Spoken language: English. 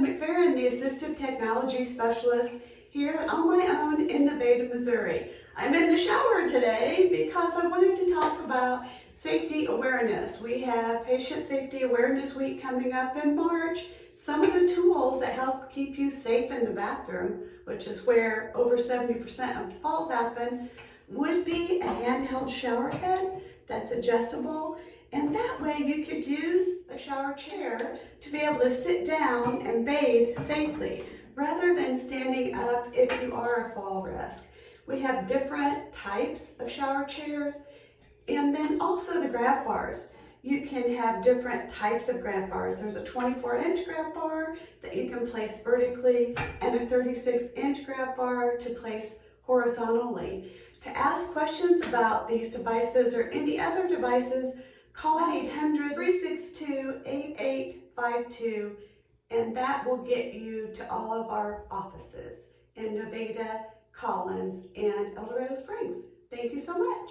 McFerrin, the Assistive Technology Specialist here on my own in Nevada, Missouri. I'm in the shower today because I wanted to talk about safety awareness. We have Patient Safety Awareness Week coming up in March. Some of the tools that help keep you safe in the bathroom, which is where over 70% of falls happen, would be a handheld shower head that's adjustable. And that way you could use a shower chair to be able to sit down and bathe safely, rather than standing up if you are a fall risk. We have different types of shower chairs, and then also the grab bars. You can have different types of grab bars. There's a 24-inch grab bar that you can place vertically and a 36-inch grab bar to place horizontally. To ask questions about these devices or any other devices, call 800-362-8852, and that will get you to all of our offices in Nevada, Collins, and El Dorado Springs. Thank you so much.